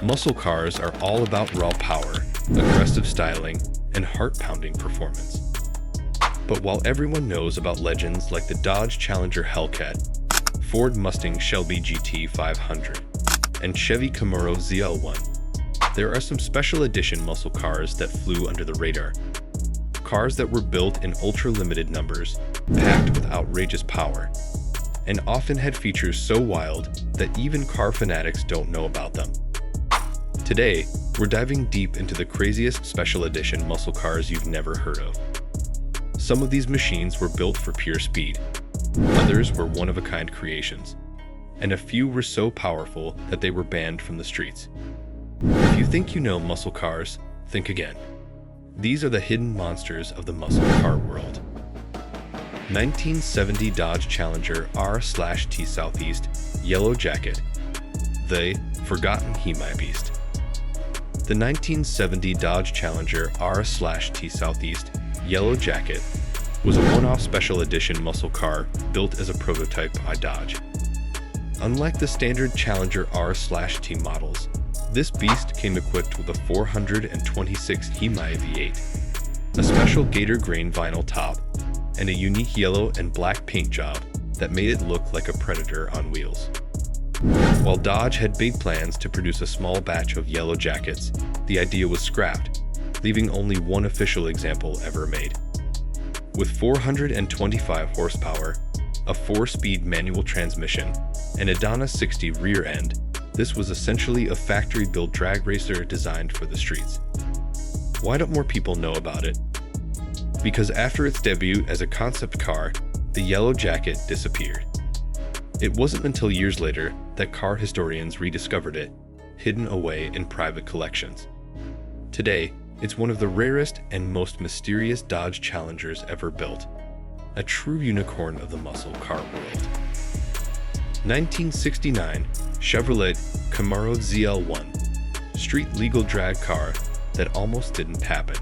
Muscle cars are all about raw power, aggressive styling, and heart-pounding performance. But while everyone knows about legends like the Dodge Challenger Hellcat, Ford Mustang Shelby GT 500, and Chevy Camaro ZL1, there are some special edition muscle cars that flew under the radar. Cars that were built in ultra-limited numbers, packed with outrageous power, and often had features so wild that even car fanatics don't know about them. Today, we're diving deep into the craziest special edition muscle cars you've never heard of. Some of these machines were built for pure speed, others were one-of-a-kind creations, and a few were so powerful that they were banned from the streets. If you think you know muscle cars, think again. These are the hidden monsters of the muscle car world. 1970 Dodge Challenger R/T Southeast Yellow Jacket, the forgotten HeMibeast. The 1970 Dodge Challenger R/T Southeast Yellow Jacket was a one-off special edition muscle car built as a prototype by Dodge. Unlike the standard Challenger R/T models, this beast came equipped with a 426 HEMI V8, a special gator grain vinyl top, and a unique yellow and black paint job that made it look like a Predator on wheels. While Dodge had big plans to produce a small batch of yellow jackets, the idea was scrapped, leaving only one official example ever made. With 425 horsepower, a 4-speed manual transmission, and a Donna 60 rear end, this was essentially a factory-built drag racer designed for the streets. Why don't more people know about it? Because after its debut as a concept car, the yellow jacket disappeared. It wasn't until years later that car historians rediscovered it, hidden away in private collections. Today, it's one of the rarest and most mysterious Dodge Challengers ever built, a true unicorn of the muscle car world. 1969 Chevrolet Camaro ZL1, street legal drag car that almost didn't happen.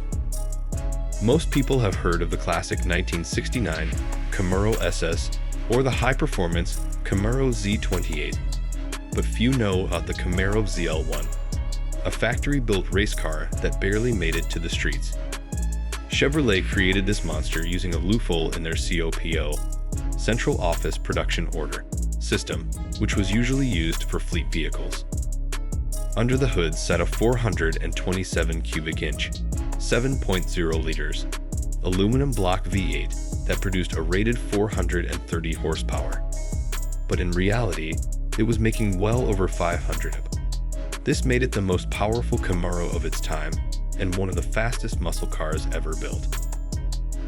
Most people have heard of the classic 1969 Camaro SS or the high-performance Camaro Z28, but few know about the Camaro ZL1, a factory-built race car that barely made it to the streets. Chevrolet created this monster using a loophole in their COPO, Central Office Production Order, system, which was usually used for fleet vehicles. Under the hood sat a 427 cubic inch, 7.0 liters, aluminum block V8 that produced a rated 430 horsepower. But in reality, it was making well over 500 of them. This made it the most powerful Camaro of its time and one of the fastest muscle cars ever built.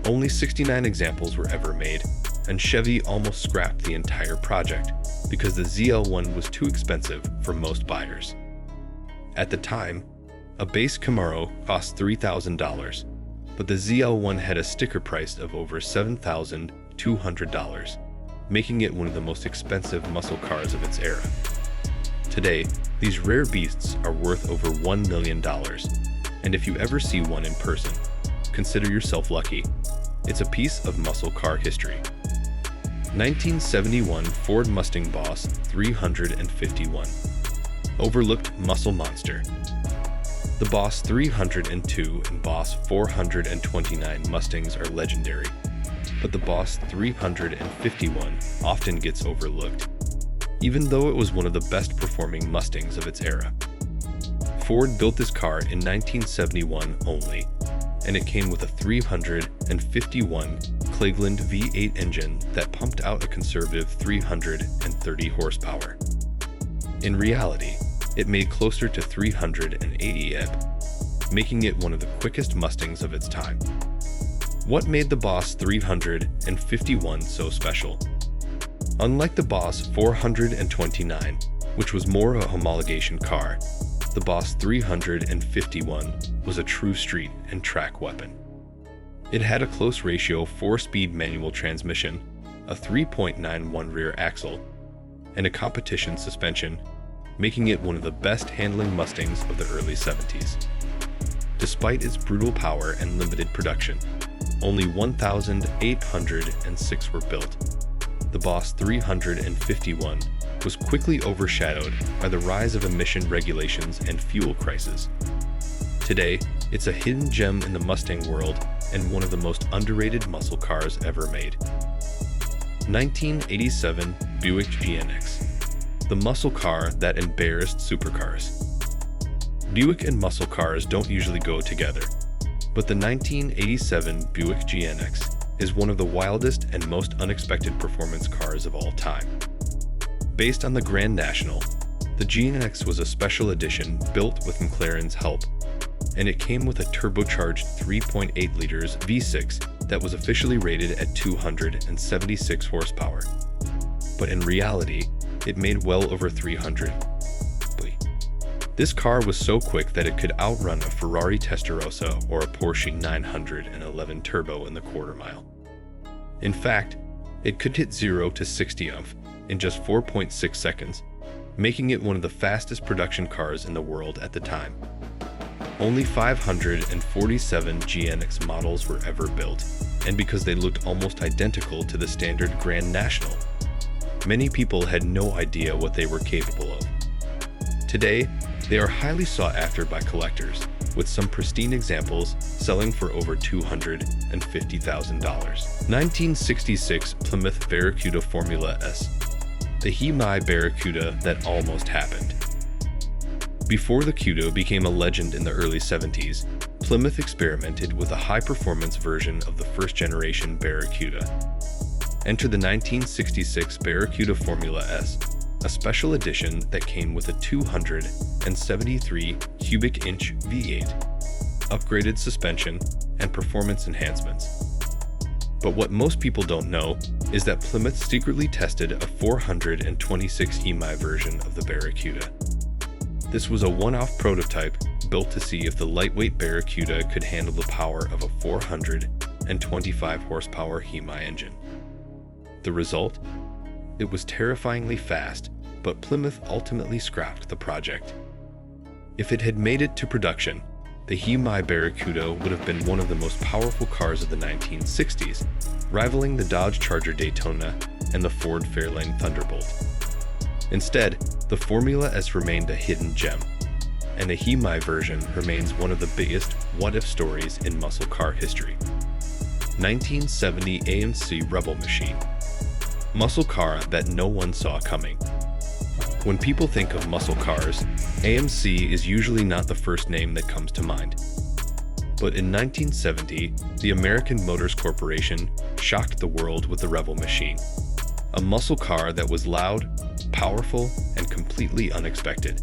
Only 69 examples were ever made, and Chevy almost scrapped the entire project because the ZL1 was too expensive for most buyers. At the time, a base Camaro cost $3,000, but the ZL1 had a sticker price of over $7,200, making it one of the most expensive muscle cars of its era. Today, these rare beasts are worth over $1 million, and if you ever see one in person, consider yourself lucky. It's a piece of muscle car history. 1971 Ford Mustang Boss 351, overlooked muscle monster. The Boss 302 and Boss 429 Mustangs are legendary, but the Boss 351 often gets overlooked, even though it was one of the best performing Mustangs of its era. Ford built this car in 1971 only, and it came with a 351 Cleveland V8 engine that pumped out a conservative 330 horsepower. In reality, it made closer to 380 eb, making it one of the quickest Mustangs of its time. What made the Boss 351 so special? Unlike the Boss 429, which was more a homologation car, the Boss 351 was a true street and track weapon. It had a close ratio 4-speed manual transmission, a 3.91 rear axle, and a competition suspension, making it one of the best handling Mustangs of the early 70s. Despite its brutal power and limited production, only 1,806 were built. The Boss 351 was quickly overshadowed by the rise of emission regulations and fuel crisis. Today, it's a hidden gem in the Mustang world and one of the most underrated muscle cars ever made. 1987 Buick GNX, the muscle car that embarrassed supercars. Buick and muscle cars don't usually go together, but the 1987 Buick GNX is one of the wildest and most unexpected performance cars of all time. Based on the Grand National, the GNX was a special edition built with McLaren's help, and it came with a turbocharged 3.8 liters V6 that was officially rated at 276 horsepower. But in reality, it made well over 300. This car was so quick that it could outrun a Ferrari Testarossa or a Porsche 911 Turbo in the quarter mile. In fact, it could hit 0 to 60 in just 4.6 seconds, making it one of the fastest production cars in the world at the time. Only 547 GNX models were ever built, and because they looked almost identical to the standard Grand National, many people had no idea what they were capable of. Today, they are highly sought after by collectors, with some pristine examples selling for over $250,000. 1966 Plymouth Barracuda Formula S, the HeMi Barracuda that almost happened. Before the Cuda became a legend in the early 70s, Plymouth experimented with a high-performance version of the first-generation Barracuda. Enter the 1966 Barracuda Formula S, a special edition that came with a 273 cubic inch V8, upgraded suspension, and performance enhancements. But what most people don't know is that Plymouth secretly tested a 426 HeMi version of the Barracuda. This was a one-off prototype built to see if the lightweight Barracuda could handle the power of a 425 horsepower HeMi engine. The result? It was terrifyingly fast, but Plymouth ultimately scrapped the project. If it had made it to production, the HeMi Barracuda would have been one of the most powerful cars of the 1960s, rivaling the Dodge Charger Daytona and the Ford Fairlane Thunderbolt. Instead, the Formula S remained a hidden gem, and the HeMi version remains one of the biggest what-if stories in muscle car history. 1970 AMC Rebel Machine, muscle car that no one saw coming. When people think of muscle cars, AMC is usually not the first name that comes to mind. But in 1970, the American Motors Corporation shocked the world with the Rebel Machine, a muscle car that was loud, powerful, and completely unexpected.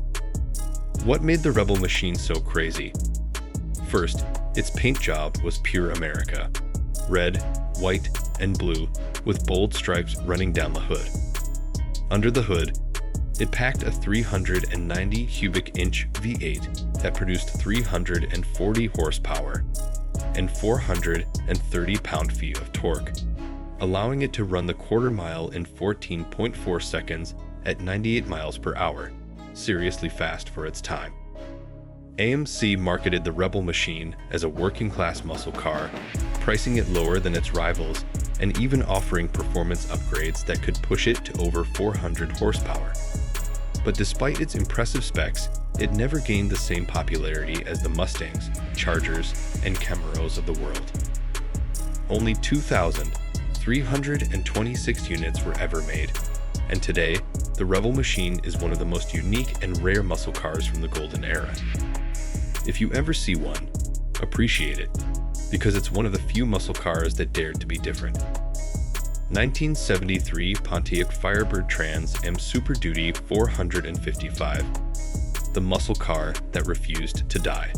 What made the Rebel Machine so crazy? First, its paint job was pure America. Red, white, and blue, with bold stripes running down the hood. Under the hood, it packed a 390 cubic inch V8 that produced 340 horsepower and 430 pound-feet of torque, allowing it to run the quarter mile in 14.4 seconds at 98 miles per hour, seriously fast for its time. AMC marketed the Rebel Machine as a working-class muscle car, pricing it lower than its rivals and even offering performance upgrades that could push it to over 400 horsepower. But despite its impressive specs, it never gained the same popularity as the Mustangs, Chargers, and Camaros of the world. Only 2,326 units were ever made, and today, the Rebel Machine is one of the most unique and rare muscle cars from the golden era. If you ever see one, appreciate it, because it's one of the few muscle cars that dared to be different. 1973 Pontiac Firebird Trans Am Superduty 455, the muscle car that refused to die.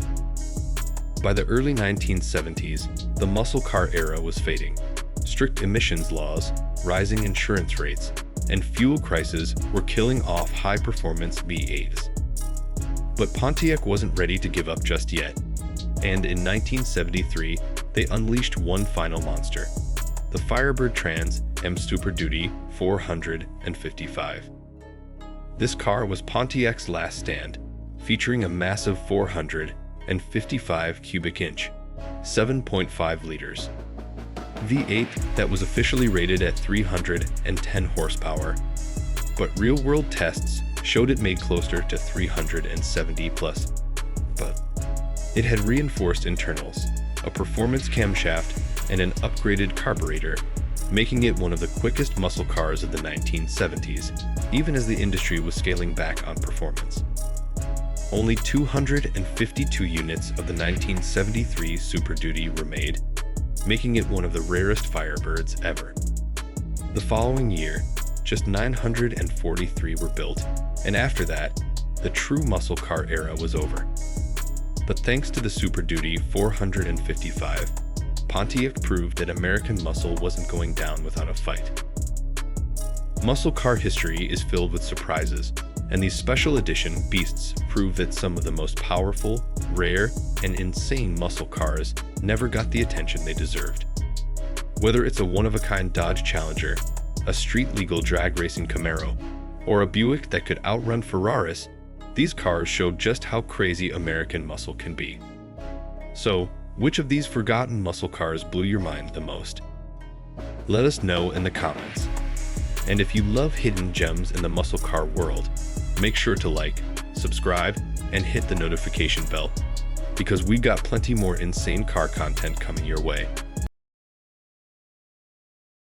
By the early 1970s, the muscle car era was fading. Strict emissions laws, rising insurance rates, and fuel crises were killing off high-performance V8s. But Pontiac wasn't ready to give up just yet, and in 1973, they unleashed one final monster, the Firebird Trans Am Superduty 455. This car was Pontiac's last stand, featuring a massive 455 cubic inch, 7.5 liters V8 that was officially rated at 310 horsepower, but real-world tests showed it made closer to 370 plus. But it had reinforced internals, a performance camshaft, and an upgraded carburetor, making it one of the quickest muscle cars of the 1970s, even as the industry was scaling back on performance. Only 252 units of the 1973 Superduty were made, making it one of the rarest Firebirds ever. The following year, just 943 were built, and after that, the true muscle car era was over. But thanks to the Superduty 455, Pontiac proved that American muscle wasn't going down without a fight. Muscle car history is filled with surprises, and these special edition beasts prove that some of the most powerful, rare, and insane muscle cars never got the attention they deserved. Whether it's a one-of-a-kind Dodge Challenger, a street-legal drag racing Camaro, or a Buick that could outrun Ferraris, these cars show just how crazy American muscle can be. So, which of these forgotten muscle cars blew your mind the most? Let us know in the comments. And if you love hidden gems in the muscle car world, make sure to like, subscribe, and hit the notification bell, because we got plenty more insane car content coming your way.